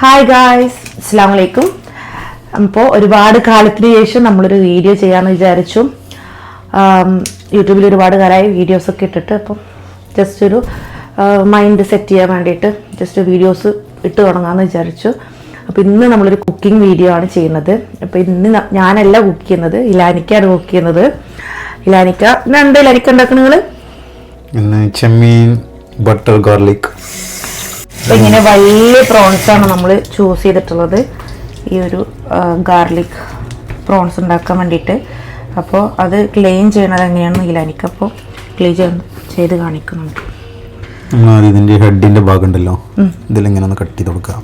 Hi guys, അസ്സലാമു അലൈക്കും. അപ്പോൾ ഒരുപാട് കാലത്തിന് ശേഷം നമ്മളൊരു വീഡിയോ ചെയ്യാമെന്ന് വിചാരിച്ചു. യൂട്യൂബിൽ ഒരുപാട് കാലമായി വീഡിയോസൊക്കെ ഇട്ടിട്ട് അപ്പം ജസ്റ്റ് ഒരു മൈൻഡ് സെറ്റ് ചെയ്യാൻ വേണ്ടിയിട്ട് ജസ്റ്റ് വീഡിയോസ് ഇട്ട് തുടങ്ങാമെന്ന് വിചാരിച്ചു. അപ്പോൾ ഇന്ന് നമ്മളൊരു കുക്കിംഗ് വീഡിയോ ആണ് ചെയ്യുന്നത്. അപ്പോൾ ഇന്ന് ഞാനല്ല കുക്ക് ചെയ്യുന്നത്, ഇലാനിക്കാണ് കുക്ക് ചെയ്യുന്നത്. ഇലാനിക്ക എന്താ ഇലാനിക്ക ഉണ്ടാക്കുന്നത്? ചെമ്മീൻ ബട്ടർ ഗാർലിക്. അപ്പോൾ ഇങ്ങനെ വലിയ പ്രോൺസാണ് നമ്മൾ ചൂസ് ചെയ്തിട്ടുള്ളത്, ഈ ഒരു ഗാർലിക് പ്രോൺസ് ഉണ്ടാക്കാൻ വേണ്ടിയിട്ട്. അപ്പോൾ അത് ക്ലീൻ ചെയ്യണത് എങ്ങനെയാണെന്ന് ഇലാനിക്ക അപ്പോൾ ക്ലീൻ ചെയ്ത് കാണിക്കുന്നുണ്ട്. നമ്മൾ ഇതിൻ്റെ ഹെഡിൻ്റെ ഭാഗം ഉണ്ടല്ലോ, ഇതിലിങ്ങനെ ഒന്ന് കട്ട് ചെയ്ത് കൊടുക്കാം.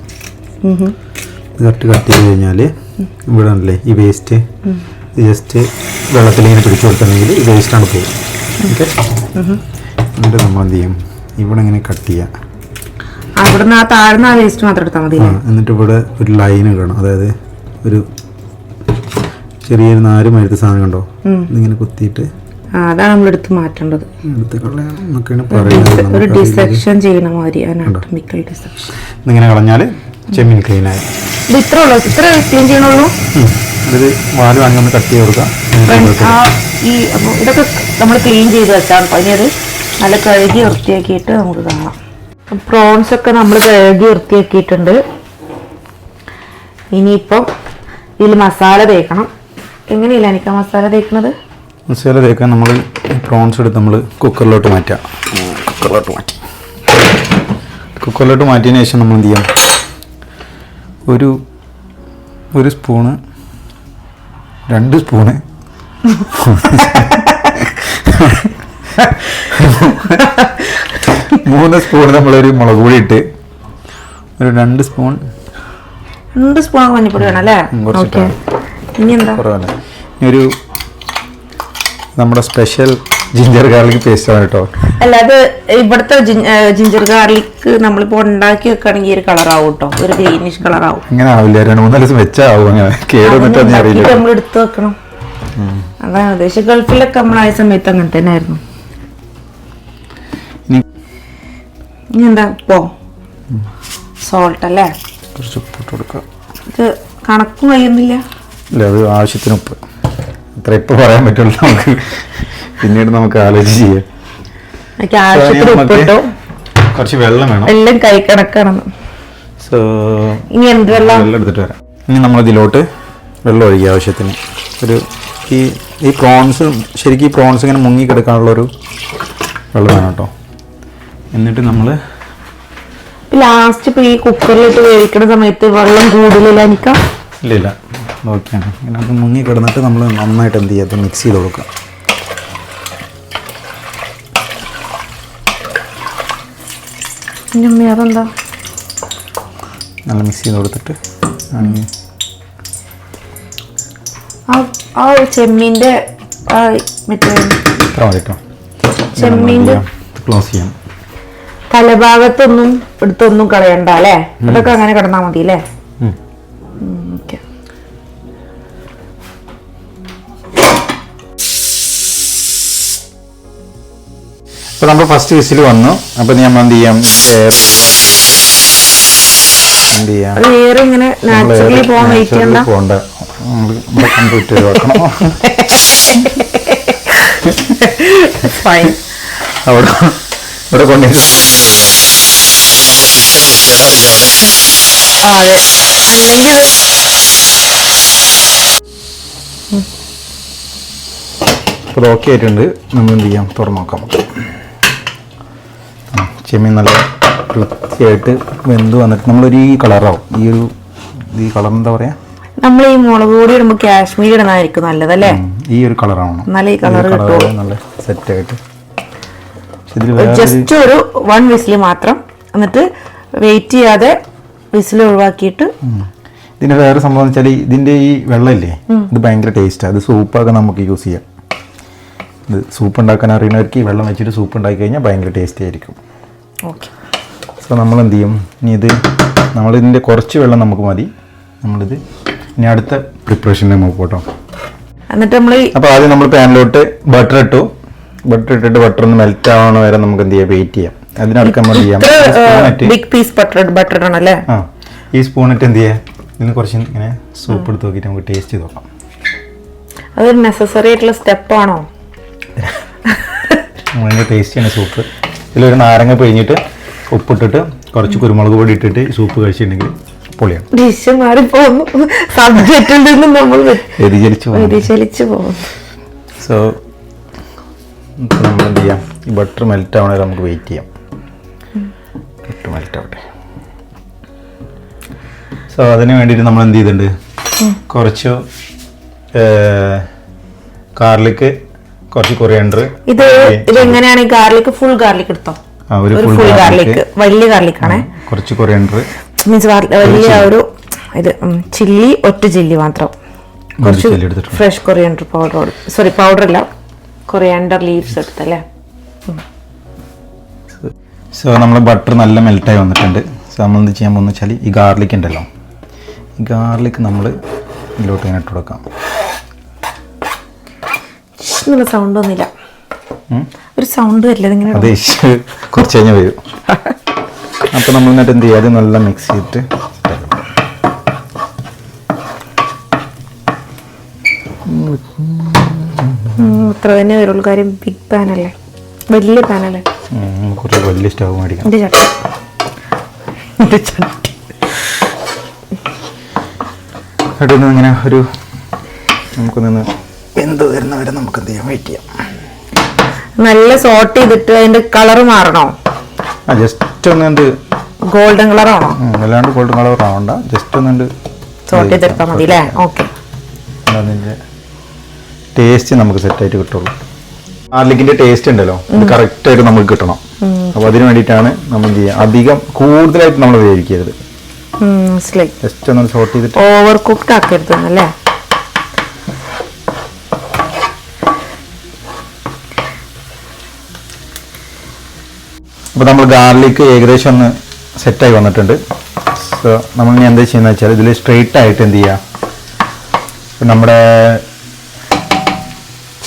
കട്ട് ചെയ്ത് കഴിഞ്ഞാൽ ഇവിടെ ഉണ്ടല്ലേ ഈ വേസ്റ്റ് ജസ്റ്റ് വെള്ളത്തിൽ ഇങ്ങനെ പിടിച്ചു കൊടുത്തിട്ടുണ്ടെങ്കിൽ ഈ വേസ്റ്റാണ് പോകും. ഓക്കെ, എന്നിട്ട് നമ്മൾ എന്ത് ചെയ്യും, ഇവിടെ ഇങ്ങനെ കട്ട് ചെയ്യാം. അവിടുന്ന് ആ താഴ്ന്ന വേസ്റ്റ് മാത്രം എടുത്താൽ മതി. എന്നിട്ട് ഇവിടെ ഒരു ലൈൻ കാണും, അതായത് ഒരു ചെറിയൊരു നാര് മരുന്ന് സാധനം കണ്ടോ, ഇതിങ്ങനെ കുത്തിയിട്ട് അതാണ് നമ്മൾ എടുത്ത് മാറ്റേണ്ടത്. ഒരു ഡിസെക്ഷൻ ചെയ്യണ മാതിരി, അനാട്ടമിക്കൽ ഡിസെക്ഷൻ. ഇങ്ങനെ കളഞ്ഞാൽ ചെമ്മീൻ ക്ലീൻ ആയി. ഇത് ഇത്ര ഉള്ളൂ, ഇത്ര ക്ലീൻ ചെയ്യണുള്ളൂ. ഒരു വാല് വാങ്ങി ഒന്ന് കട്ട് ചെയ്ത് കൊടുക്കാം. ഈ അപ്പോൾ ഇതൊക്കെ നമ്മൾ ക്ലീൻ ചെയ്ത് വെച്ചാൽ ഇനി അത് നല്ല കഴുകി വൃത്തിയാക്കിയിട്ട് നമുക്ക് കാണാം. പ്രോൺസ് ഒക്കെ നമ്മൾ കഴുകി വൃത്തിയാക്കിയിട്ടുണ്ട്. ഇനിയിപ്പം ഇതിൽ മസാല തേക്കണം. എങ്ങനെയില്ല എനിക്ക് മസാല തേക്കുന്നത്? മസാല തേക്കാൻ നമ്മൾ പ്രോൺസ് എടുത്ത് നമ്മൾ കുക്കറിലോട്ട് മാറ്റാം. കുക്കറിലോട്ട് മാറ്റിയതിന് ശേഷം നമ്മൾ എന്ത് ചെയ്യാം, ഒരു സ്പൂണ് 2 സ്പൂണ് 3 സ്പൂൺ നമ്മളൊരു മുളക് പൊടി ഇട്ട് ഒരു 2 സ്പൂൺ മഞ്ഞപ്പൊടി വേണം അല്ലേ? ഇനി എന്താ, ഒരു നമ്മുടെ സ്പെഷ്യൽ ജിഞ്ചർ ഗാർലിക് പേസ്റ്റ് ആണ് കേട്ടോ. അല്ല, അത് ഇവിടുത്തെ ജിഞ്ചർ ഗാർലിക് നമ്മളിപ്പോ ഉണ്ടാക്കി വെക്കുകയാണെങ്കിൽ ഒരു കളറാവും കേട്ടോ, ഒരു ഗ്രീനിഷ് കളറാവും. അങ്ങനെ ആവില്ല, 2-3 ദിവസം വെച്ചാവും. അങ്ങനെ കേടുന്നിട്ട് അറിയില്ല, നമ്മൾ എടുത്ത് വെക്കണം. അതാണ് ഉദ്ദേശം. ഗൾഫിലൊക്കെ നമ്മളായ സമയത്ത് അങ്ങനെ തന്നെ ആയിരുന്നു. ഇനി എന്താ ഉപ്പോ സോൾട്ട് അല്ലേ? കുറച്ച് ഉപ്പിട്ട് കൊടുക്കാം. ഇത് കണക്കും കഴിയുന്നില്ല. ഇല്ല, അത് ആവശ്യത്തിന് ഉപ്പ്. അത്ര ഇപ്പം പറയാൻ പറ്റുള്ളൂ, നമുക്ക് പിന്നീട് നമുക്ക് ആലോചിച്ച് ചെയ്യാം. ആവശ്യത്തിന് ഉപ്പിട്ടു. കുറച്ച് വെള്ളം വേണം, എല്ലാം കൈ കണക്കാണെന്ന്. സോ ഇനി എന്ത് വെള്ളം എടുത്തിട്ട് വരാം. ഇനി നമ്മൾ ഇതിലോട്ട് വെള്ളം ഒഴിക്കുക ആവശ്യത്തിന്. ഒരു ഈ പ്രോൺസ് ശരിക്കും ഈ പ്രോൺസ് ഇങ്ങനെ മുങ്ങി കിടക്കാനുള്ളൊരു വെള്ളം വേണം കേട്ടോ. എന്നിട്ട് നമ്മൾ ലാസ്റ്റ് ഇപ്പൊ ഈ കുക്കറിലിട്ട് വേവിക്കുന്ന സമയത്ത് വെള്ളം കൂടുതലില്ല എനിക്ക്. ഇല്ല, ഓക്കെയാണ്. ഇങ്ങനെ അത് മുങ്ങി കിടന്നിട്ട് നമ്മൾ നന്നായിട്ട് എന്ത് ചെയ്യാം, മിക്സ് ചെയ്ത് കൊടുക്കുക. അതെന്താ, നല്ല മിക്സ് ചെയ്ത് കൊടുത്തിട്ട് ആ ചെമ്മീൻ്റെ മറ്റേ ചെമ്മീൻ്റെ ക്ലോസ് ചെയ്യാം. തലഭാഗത്തൊന്നും എടുത്തൊന്നും കളയണ്ട അല്ലേ? അതൊക്കെ അങ്ങനെ കിടന്നാൽ മതി അല്ലേ? ഓക്കെ. അപ്പോൾ നമ്മൾ ഫസ്റ്റ് വിസിൽ വന്നു. അപ്പോൾ നമ്മൾ എന്ത് ചെയ്യാം, എയർ ഇങ്ങനെ നാച്ചുറലി പോകാൻ വെയിറ്റ് ചെയ്യണ്ട. അവിടെ കൊണ്ടുപോയി അല്ലെങ്കിൽ അപ്പോൾ ഓക്കെ ആയിട്ടുണ്ട്. നമ്മൾ എന്ത് ചെയ്യാം, തുറന്ന് നോക്കാം. ചെമ്മീൻ നല്ല വൃത്തിയായിട്ട് വെന്ത് വന്നിട്ട് നമ്മളൊരു ഈ കളറാവും. ഈ കളർ എന്താ പറയാ, നമ്മൾ ഈ മുളക് പൊടി ഇടുമ്പോൾ കാശ്മീരി ഇടുന്നതായിരിക്കും നല്ലതല്ലേ? ഈ ഒരു കളറാവണം. നല്ല ഈ കളർ നല്ല സെറ്റായിട്ട്. ജസ്റ്റ് ഒരു 1 വിസിൽ മാത്രം, എന്നിട്ട് വെയിറ്റ് ചെയ്യാതെ വിസിൽ ഒഴിവാക്കിയിട്ട്. ഇതിന്റെ വേറെ സംഭവം എന്ന് വെച്ചാൽ ഇതിന്റെ ഈ വെള്ളമില്ലേ, ഇത് ഭയങ്കര ടേസ്റ്റാണ്. അത് സൂപ്പൊക്കെ നമുക്ക് യൂസ് ചെയ്യാം. ഇത് സൂപ്പ് ഉണ്ടാക്കാൻ അറിയുന്നവർക്ക് ഈ വെള്ളം വെച്ചിട്ട് സൂപ്പ് ഉണ്ടാക്കി കഴിഞ്ഞാൽ ഭയങ്കര ടേസ്റ്റി ആയിരിക്കും. ഓക്കെ. സോ നമ്മൾ എന്ത് ചെയ്യും, ഇനി നമ്മളിതിൻ്റെ കുറച്ച് വെള്ളം നമുക്ക് മതി. നമ്മളിത് ഇനി അടുത്ത പ്രിപ്പറേഷനിൽ നമുക്ക് പോട്ടോ. എന്നിട്ട് നമ്മൾ അപ്പോൾ ആദ്യം നമ്മൾ പാനിലോട്ട് ബട്ടർ ഇട്ടിട്ട് ബട്ടർ ഒന്ന് മെൽറ്റ് ആവണ വരെ നമുക്ക് എന്ത് ചെയ്യാം, വെയിറ്റ് ചെയ്യാം. അതിനടുത്ത് നമ്മൾ ചെയ്യാം, ബിഗ് പീസ് ബട്ടർ ആണല്ലേ? ഈ സ്പൂണിട്ട് എന്ത് ചെയ്യാം, ഇതിന് കുറച്ച് ഇങ്ങനെ സൂപ്പ് എടുത്ത് നോക്കിയിട്ട് നമുക്ക് ടേസ്റ്റ് ചെയ്ത് നോക്കാം. അതൊരു നെസസറി ആയിട്ടുള്ള സ്റ്റെപ്പാണോ? നമ്മളിങ്ങനെ ടേസ്റ്റ് ചെയ്യുന്ന സൂപ്പ്. ഇതിലൊരു നാരങ്ങ പിഴിഞ്ഞിട്ട് ഉപ്പിട്ടിട്ട് കുറച്ച് കുരുമുളക് പൊടി ഇട്ടിട്ട് സൂപ്പ് കഴിച്ചിട്ടുണ്ടെങ്കിൽ പൊളിയാണ്. ഡിഷ് മാറിപ്പോകുന്നു, സബ്ജക്റ്റിൽ നിന്ന് നമ്മൾ വ്യതിചലിച്ചു പോകുന്നു. സോ നമ്മൾ എന്ത് ചെയ്യാം, ഈ ബട്ടർ മെൽറ്റ് ആവണേ നമുക്ക് വെയിറ്റ് ചെയ്യാം. ബട്ടർ മെൽറ്റ് ആവട്ടെ. സോ അതിന് വേണ്ടിയിട്ട് നമ്മൾ എന്ത് ചെയ്തിട്ടുണ്ട്, കുറച്ച് ഗാർലിക്, കുറച്ച് കൊറിയാണ്ടർ. ഇതെങ്ങനെയാണ് ഗാർലിക്? ഫുൾ ഗാർലിക് എടുത്തോ? ഒരു ഫുൾ ഗാർലിക്, വലിയ ഗാർലിക് ആണ്. കുറച്ച് കൊറിയാണ്ടർ മീൻസ് വലിയ ഒരു ഇത് ചില്ലി, ഒറ്റ ചില്ലി മാത്രം. കുറച്ച് fresh coriander powder, sorry powder അല്ല, കൊറിയാണ്ടർ ലീവ്സ് എടുത്തല്ലേ. സോ നമ്മൾ ബട്ടർ നല്ല മെൽറ്റായി വന്നിട്ടുണ്ട്. സോ നമ്മൾ എന്ത് ചെയ്യാൻ പോകുന്ന വെച്ചാൽ ഈ ഗാർലിക് ഉണ്ടല്ലോ, ഈ ഗാർലിക് നമ്മൾ ഇതിലോട്ട് ഇങ്ങനെ ഇട്ട് കൊടുക്കാം. സൗണ്ട് ഒന്നുമില്ല, ഒരു സൗണ്ട് വരില്ല ഇങ്ങനെ. അതെ, കുറച്ച് കഴിഞ്ഞാൽ വരും. അപ്പോൾ നമ്മൾ എന്നിട്ട് എന്ത് ചെയ്യുക, അത് നല്ല മിക്സ് ചെയ്തിട്ട് അത്ര തന്നെ വരുള്ളൂ. കാര്യം ബിഗ് പാൻ അല്ലേ, വലിയ പാൻ അല്ലേ. കുറച്ച് വലിയ സ്റ്റവ് മേടിക്കാം. എന്നിട്ടൊന്ന് ഇങ്ങനെ ഒരു നമുക്കൊന്ന് എന്ത് വരുന്നവരെ നമുക്ക് എന്ത് ചെയ്യാം, വെയിറ്റ് ചെയ്യാം. നല്ല സോട്ട് ചെയ്തിട്ട് അതിന്റെ കളർ മാറണോ? ജസ്റ്റ് ഒന്ന് എന്ത് ഗോൾഡൻ കളർ ആണോ? അല്ലാണ്ട് ഗോൾഡൻ കളർ ആവണ്ട, ജസ്റ്റ് ഒന്ന് സോട്ട് ചെയ്തെടുത്താൽ മതി അല്ലേ. ഓക്കെ, അതിൻ്റെ ടേസ്റ്റ് നമുക്ക് സെറ്റായിട്ട് കിട്ടുള്ളൂ. ഗാർലിക്കിന്റെ ടേസ്റ്റ് ഉണ്ടല്ലോ, ഇത് കറക്റ്റ് ആയിട്ട് നമുക്ക് കിട്ടണം. അപ്പൊ അതിന് വേണ്ടിയിട്ടാണ് നമ്മൾ എന്ത് ചെയ്യുക, അധികം കൂടുതലായിട്ട് നമ്മൾ വേവിക്കരുത്. ജസ്റ്റ് ഒന്ന് സോട്ട് ചെയ്തിട്ട് ഓവർ കുക്ക്ഡ് ആക്കരുത് അല്ലേ. അപ്പോൾ നമ്മൾ ഗാർലിക്ക് ഏകദേശം ഒന്ന് സെറ്റായി വന്നിട്ടുണ്ട്. സോ നമ്മൾ ഇനി എന്താ ചെയ്യുന്നത് വെച്ചാൽ ഇതിൽ സ്ട്രെയിറ്റ് ആയിട്ട് എന്ത് ചെയ്യുക, നമ്മുടെ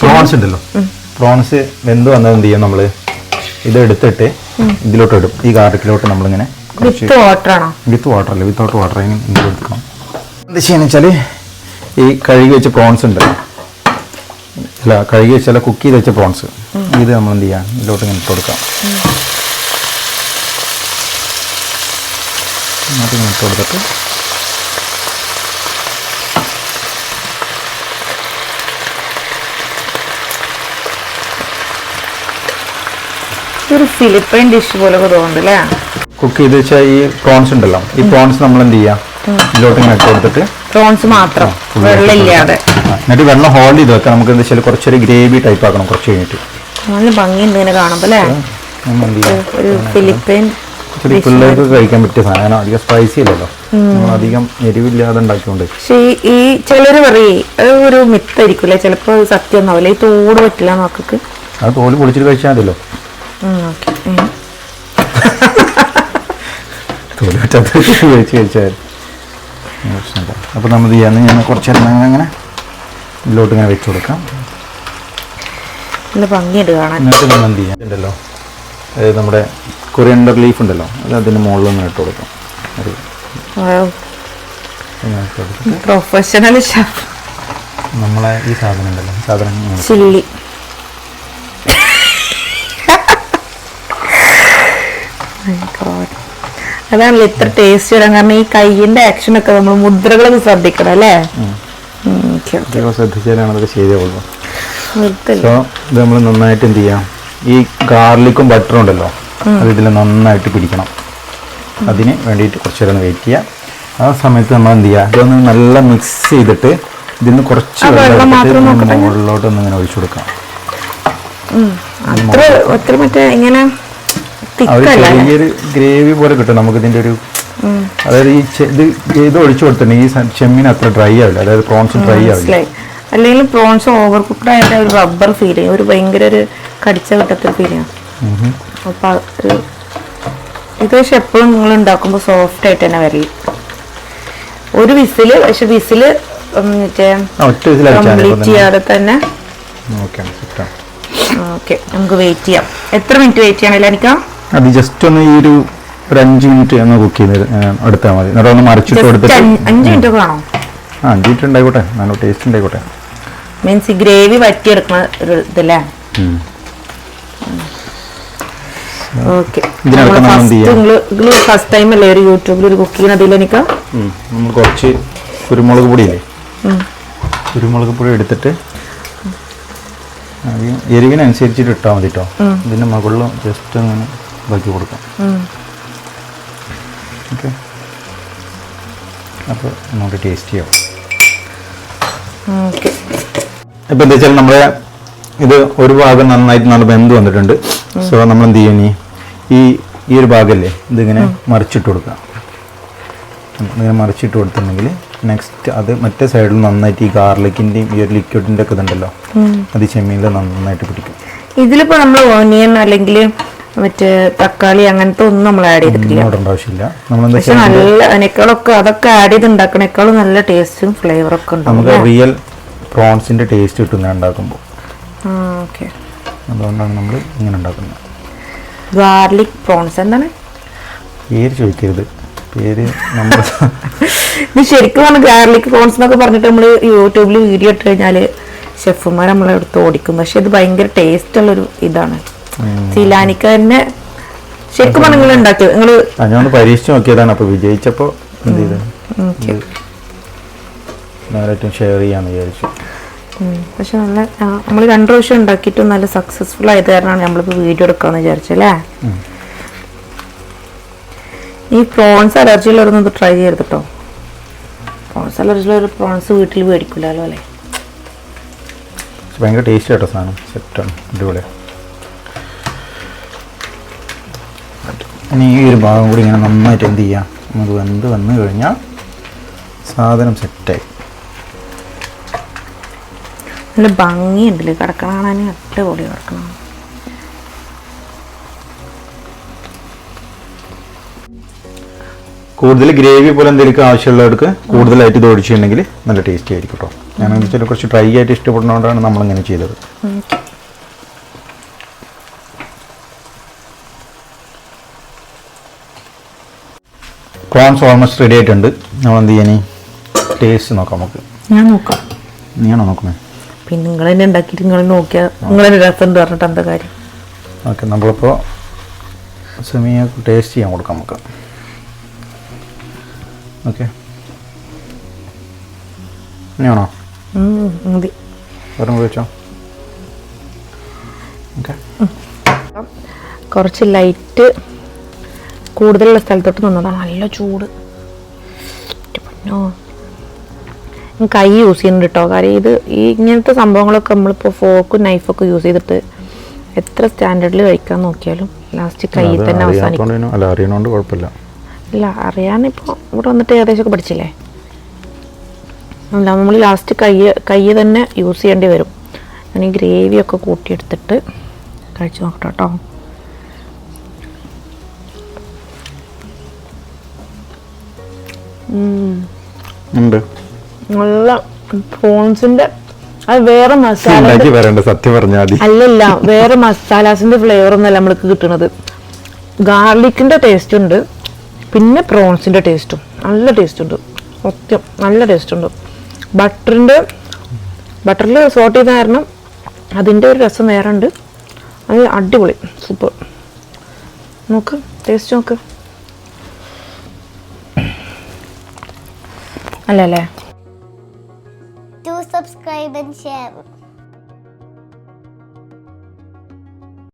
പ്രോൺസ് ഉണ്ടല്ലോ, പ്രോൺസ് വെന്ത് വന്നത് എന്ത് ചെയ്യും, നമ്മൾ ഇത് എടുത്തിട്ട് ഇതിലോട്ട് ഇടും. ഈ ഗാർലിക്കിലോട്ട് നമ്മളിങ്ങനെ വിത്ത് വാട്ടർ അല്ല, വിത്തൗട്ട് വാട്ടർ അതിന് ഇതിലെടുക്കണം. എന്താ ചെയ്യുന്നത് വെച്ചാൽ ഈ കഴുകി വെച്ച പ്രോൺസ് ഉണ്ട്, അല്ല കഴുകി വെച്ചാൽ കുക്ക് ചെയ്ത് വെച്ച പ്രോൺസ്, ഇത് നമ്മൾ എന്ത് ചെയ്യാം, ഇതിലോട്ട് ഇങ്ങനെ ഇട്ട് കൊടുക്കാം. ഇട്ട് കൊടുത്തിട്ട് ഒരു ഫിലിപ്പൈൻ ഡിഷ് പോലെ തോന്നുന്നുണ്ട് അല്ലേ. കുക്ക് ചെയ്ത് വെച്ചാൽ ഈ പ്രോൺസ് ഉണ്ടല്ലോ, ഈ പ്രോൺസ് നമ്മൾ എന്ത് ചെയ്യാം, ഇതിലോട്ട് ഇങ്ങനെ ഇട്ട് കൊടുത്തിട്ട് പ്രോൺസ് മാത്രം, വെള്ളമില്ലാതെ. എന്നിട്ട് വെള്ളം ഹോൾഡ് ചെയ്ത് വെക്കാം. നമുക്ക് എന്താ വെച്ചാൽ കുറച്ചൊരു ഗ്രേവി ടൈപ്പ് ആക്കണം കുറച്ച് കഴിഞ്ഞിട്ട്. നല്ല ഭംഗിയുണ്ട് ഇങ്ങനെ കാണുമ്പോൾ അല്ലേ. ഒരു ഫിലിപ്പൈൻ പിള്ളേർക്ക് കഴിക്കാൻ പറ്റിയ സാധനം, അധികം സ്പൈസി അല്ലല്ലോ, അധികം എരിവില്ലാതെ ഉണ്ടാക്കിയോണ്ട്. പക്ഷേ ഈ ചിലര് പറയേ ഒരു മിത്തായിരിക്കൂല്ലേ, ചിലപ്പോ സത്യം ഒന്നാവില്ല, ഈ തോട് പറ്റില്ല നോക്കക്ക്. അത് തോല് പൊളിച്ചിട്ട് കഴിച്ചാൽ മതിയല്ലോ. തോല് കഴിച്ച് കഴിച്ചാൽ പ്രശ്നമില്ല. അപ്പോൾ നമ്മൾ ചെയ്യാന്ന് ഞാൻ കുറച്ച് നേരം അങ്ങനെ ഇതിലോട്ട് ഇങ്ങനെ വെച്ച് കൊടുക്കാം. നല്ല ഭംഗിയുണ്ട് കാണാൻ. എന്നിട്ട് നമ്മൾ എന്ത് ചെയ്യാം, ഉണ്ടല്ലോ അതായത് നമ്മുടെ കൊറിയണ്ടർ ലീഫ് ഉണ്ടല്ലോ, അത് അതിൻ്റെ മുകളിലൊന്നും ഇട്ട് കൊടുക്കാം. Professional chef. നമ്മളെ ഈ സാധനം ഉണ്ടല്ലോ, സാധനം ചില്ലി അതാണല്ലോ ഇത്ര ടേസ്റ്റ് വരാൻ കാരണം ഈ കൈയിന്റെ ആക്ഷൻ ഒക്കെ നമ്മൾ മുദ്രകളൊക്കെ ശ്രദ്ധിക്കണം അല്ലേ. ശ്രദ്ധിച്ചാലാണ് അതൊക്കെ ശരിയാവുള്ളൂ. സോ ഇത് നമ്മൾ നന്നായിട്ട് എന്ത് ചെയ്യാം, ഈ ഗാർലിക്കും ബട്ടറും ഉണ്ടല്ലോ അത് ഇതിൽ നന്നായിട്ട് പിടിക്കണം. അതിന് വേണ്ടിയിട്ട് കുറച്ച് നേരം വെയിറ്റ് ചെയ്യാം. ആ സമയത്ത് നമ്മൾ എന്ത് ചെയ്യുക, ഇതൊന്ന് നല്ല മിക്സ് ചെയ്തിട്ട് ഇതിന് കുറച്ച് മുകളിലോട്ട് ഒന്ന് ഇങ്ങനെ ഒഴിച്ചു കൊടുക്കാം. ചെറിയൊരു ഗ്രേവി പോലെ കിട്ടും നമുക്ക് ഇതിൻ്റെ ഒരു. അതായത് ഈ ഇത് ഒഴിച്ചു കൊടുത്തിട്ടുണ്ടെങ്കിൽ ഈ ചെമ്മീൻ അത്ര ഡ്രൈ ആവില്ല, അതായത് പ്രോൺസ് ഡ്രൈ ആവില്ല. അല്ലെങ്കിൽ പ്രോൺസ് ഓവർ കുക്ക്ഡ് ആയിട്ട് ഒരു റബ്ബർ ഫീൽ ചെയ്യും, ഒരു ഭയങ്കര ഒരു കടിച്ച കിട്ടത്തിൽ ഫീൽ ചെയ്യും. അപ്പൊ ഇത് പക്ഷെ എപ്പോഴും നിങ്ങൾ ഉണ്ടാക്കുമ്പോൾ സോഫ്റ്റ് ആയിട്ട് തന്നെ വരില്ല. ഒരു വിസില്, പക്ഷെ വിസില് കംപ്ലീറ്റ് ചെയ്യാതെ തന്നെ. ഓക്കെ, നമുക്ക് വെയിറ്റ് ചെയ്യാം. എത്ര മിനിറ്റ് വെയിറ്റ് ചെയ്യണല്ലോ എനിക്ക്? അത് ജസ്റ്റ് ഒന്ന് ഈ ഒരു ഒരു 5 മിനിറ്റ് ഒന്ന് കുക്ക് ചെയ്ത് എടുത്താൽ മതി. എന്നിട്ട് ഒന്ന് മറിച്ചിട്ട് കൊടുത്തിട്ട് 5 മിനിറ്റ് വേണോ? 5 മിനിറ്റ് ഉണ്ടായിക്കോട്ടെ, നല്ല ടേസ്റ്റ് ഉണ്ടായിക്കോട്ടെ. മീൻസ് ഈ ഗ്രേവി വറ്റിയെടുക്കുന്ന ഒരു ഇതല്ലേ? ഓക്കെ. ഫസ്റ്റ് ടൈം അല്ലേ ഒരു യൂട്യൂബിൽ ഒരു കുക്ക് ചെയ്യുന്നതിൽ എനിക്ക് നമ്മൾ കുറച്ച് കുരുമുളക് പൊടിയില്ലേ, കുരുമുളക് പൊടി എടുത്തിട്ട് എരിവിനനുസരിച്ചിട്ട് ഇട്ടാൽ മതി കേട്ടോ. ഇതിൻ്റെ മുകളിൽ ജസ്റ്റ് അങ്ങനെ ഇതാക്കി കൊടുക്കാം. ഓക്കെ, അപ്പോൾ നമുക്ക് ടേസ്റ്റ് ചെയ്യാം. ഇപ്പം എന്താ വെച്ചാൽ നമ്മുടെ ഇത് ഒരു ഭാഗം നന്നായിട്ട് നല്ല വെന്ത് വന്നിട്ടുണ്ട്. സോ നമ്മൾ എന്ത് ചെയ്യും, ഈ ഒരു ഭാഗമല്ലേ ഇതിങ്ങനെ മറിച്ചിട്ട് കൊടുക്കുക. ഇങ്ങനെ മറിച്ചിട്ട് കൊടുത്തിട്ടുണ്ടെങ്കിൽ നെക്സ്റ്റ് അത് മറ്റേ സൈഡിൽ നന്നായിട്ട് ഈ ഗാർലിക്കിൻ്റെയും ഈ ഒരു ലിക്വിഡിൻ്റെ ഒക്കെ ഇതുണ്ടല്ലോ, അത് ചെമ്മീനിൽ നന്നായിട്ട് പിടിക്കും. ഇതിലിപ്പോൾ നമ്മൾ ഓനിയൻ അല്ലെങ്കിൽ മറ്റേ തക്കാളി അങ്ങനത്തെ ഒന്നും നമ്മൾ ആഡ് ചെയ്തിട്ടില്ല, ഇടേണ്ട ആവശ്യമില്ല. നമ്മളെന്താ പക്ഷെ നല്ല അതിനേക്കാളൊക്കെ അതൊക്കെ ആഡ് ചെയ്ത് ഉണ്ടാക്കണേക്കാളും നല്ല ടേസ്റ്റും ഫ്ലേവറൊക്കെ ഉണ്ടാവും. നമുക്ക് റിയൽ പ്രോൺസിൻ്റെ ടേസ്റ്റ് കിട്ടുന്ന ഉണ്ടാക്കുമ്പോൾ. ഓക്കെ, അതുകൊണ്ടാണ് നമ്മൾ ഇങ്ങനെ ഉണ്ടാക്കുന്നത്. ഗാർലിക് പ്രോൺസ് എന്താണ് പേര് ചോദിക്കരുത്, പേര് നമ്മൾ ഇത് ശരിക്കും പറഞ്ഞാൽ ഗാർലിക് പ്രോൺസ് എന്നൊക്കെ പറഞ്ഞിട്ട് നമ്മൾ യൂട്യൂബിൽ വീഡിയോ ഇട്ട് കഴിഞ്ഞാൽ ഷെഫുമാർ നമ്മളെ എടുത്ത് ഓടിക്കും. പക്ഷെ ഇത് ഭയങ്കര ടേസ്റ്റ് ഉള്ളൊരു ഇതാണ്. സിലാനിക്ക തന്നെ ശരിക്കും പറഞ്ഞാൽ നിങ്ങൾ ഉണ്ടാക്കിയത് നിങ്ങൾ ഞാൻ പരീക്ഷിച്ച് നോക്കിയതാണ്. അപ്പോൾ വിജയിച്ചപ്പോൾ എന്ത് ചെയ്ത് നേരിട്ടും ഷെയർ ചെയ്യാമെന്ന് വിചാരിച്ചു. പക്ഷെ നല്ല നമ്മൾ 2 പ്രാവശ്യം ഉണ്ടാക്കിയിട്ടും നല്ല സക്സസ്ഫുൾ ആയത് കാരണമാണ് നമ്മളിപ്പോൾ വീഡിയോ എടുക്കാമെന്ന് വിചാരിച്ചല്ലേ. ഈ പ്രോൺസ് അലർജി ഉള്ളവരൊന്നും ഇത് ട്രൈ ചെയ്യരുത് കേട്ടോ. പ്രോൺസ് അലർജി ഉള്ളവർ പ്രോൺസ് വീട്ടിൽ മേടിക്കില്ലല്ലോ അല്ലേ. ഭയങ്കര ടേസ്റ്റ് ആയിട്ടോ സാധനം, സെറ്റാണ്, അടിപൊളിയാണ്. ഇനി ഈ ഒരു ഭാഗം കൂടി ഇങ്ങനെ നന്നായിട്ട് എന്ത് ചെയ്യാം, നമുക്ക് വെന്ത് വന്നു കഴിഞ്ഞാൽ സാധനം സെറ്റായി. നല്ല ഭംഗിയുണ്ടല്ലേ കിടക്കണം, കാണാൻ അടിപൊളി കിടക്കണം. കൂടുതൽ ഗ്രേവി പോലെ എന്തെങ്കിലും ആവശ്യമുള്ളവർക്ക് കൂടുതലായിട്ട് ഇത് ഒഴിച്ചിട്ടുണ്ടെങ്കിൽ നല്ല ടേസ്റ്റി ആയിരിക്കും കേട്ടോ. ഞാൻ വെച്ചാൽ കുറച്ച് ഡ്രൈ ആയിട്ട് ഇഷ്ടപ്പെടുന്നതുകൊണ്ടാണ് നമ്മളിങ്ങനെ ചെയ്തത്. പ്രോൺസ് ഓൾമോസ്റ്റ് റെഡി ആയിട്ടുണ്ട്. നമ്മൾ എന്ത് ചെയ്യാൻ ടേസ്റ്റ് നോക്കാം നമുക്ക്. ഞാൻ നോക്കാം. നീയാണോ നോക്കണേ? പിന്നെ നിങ്ങൾ തന്നെ ഉണ്ടാക്കിയിട്ട് നിങ്ങൾ നോക്കിയാൽ നിങ്ങളെ രസം പറഞ്ഞിട്ട് എന്താ കാര്യം. ഓക്കെ, നമ്മളിപ്പോൾ സെമിയ ടേസ്റ്റ് ചെയ്യാൻ കൊടുക്കാം നമുക്ക്. ഓക്കെ, ഇനിയാണോ? മതി, വെറും വെച്ചോ. ഓക്കെ, കുറച്ച് ലൈറ്റ് കൂടുതലുള്ള സ്ഥലത്തോട്ട് നിന്നതാണ്. നല്ല ചൂട്. കൈ യൂസ് ചെയ്യുന്നുണ്ട് കേട്ടോ. കാര്യം ഇത് ഇങ്ങനത്തെ സംഭവങ്ങളൊക്കെ നമ്മളിപ്പോൾ ഫോക്കും നൈഫൊക്കെ യൂസ് ചെയ്തിട്ട് എത്ര സ്റ്റാൻഡേർഡിൽ കഴിക്കാൻ നോക്കിയാലും ലാസ്റ്റ് കൈ തന്നെ അവസാനിക്കും. ഇല്ല, അറിയാനിപ്പോൾ ഇവിടെ വന്നിട്ട് ഏകദേശമൊക്കെ പഠിച്ചില്ലേ. അല്ല, നമ്മൾ ലാസ്റ്റ് കൈ തന്നെ യൂസ് ചെയ്യേണ്ടി വരും. ഞാൻ ഈ ഗ്രേവിയൊക്കെ കൂട്ടിയെടുത്തിട്ട് കഴിച്ച് നോക്കട്ടെ കേട്ടോ. നല്ല പ്രോൺസിന്റെ അത് വേറെ മസാല, സത്യം പറഞ്ഞാൽ അല്ലല്ല, വേറെ മസാലാസിന്റെ ഫ്ലേവർ ഒന്നല്ല നമ്മൾക്ക് കിട്ടുന്നത്. ഗാർലിക്കിന്റെ ടേസ്റ്റ് ഉണ്ട്, പിന്നെ പ്രോൺസിന്റെ ടേസ്റ്റും നല്ല ടേസ്റ്റ് ഉണ്ട്. സത്യം നല്ല ടേസ്റ്റ് ഉണ്ട്. ബട്ടറിൽ സോട്ട് ചെയ്ത കാരണം അതിൻ്റെ ഒരു രസം വേറെ ഉണ്ട്. അത് അടിപൊളി, സൂപ്പർ. നോക്ക്, ടേസ്റ്റ് നോക്ക്. അല്ലേ? Do subscribe and share.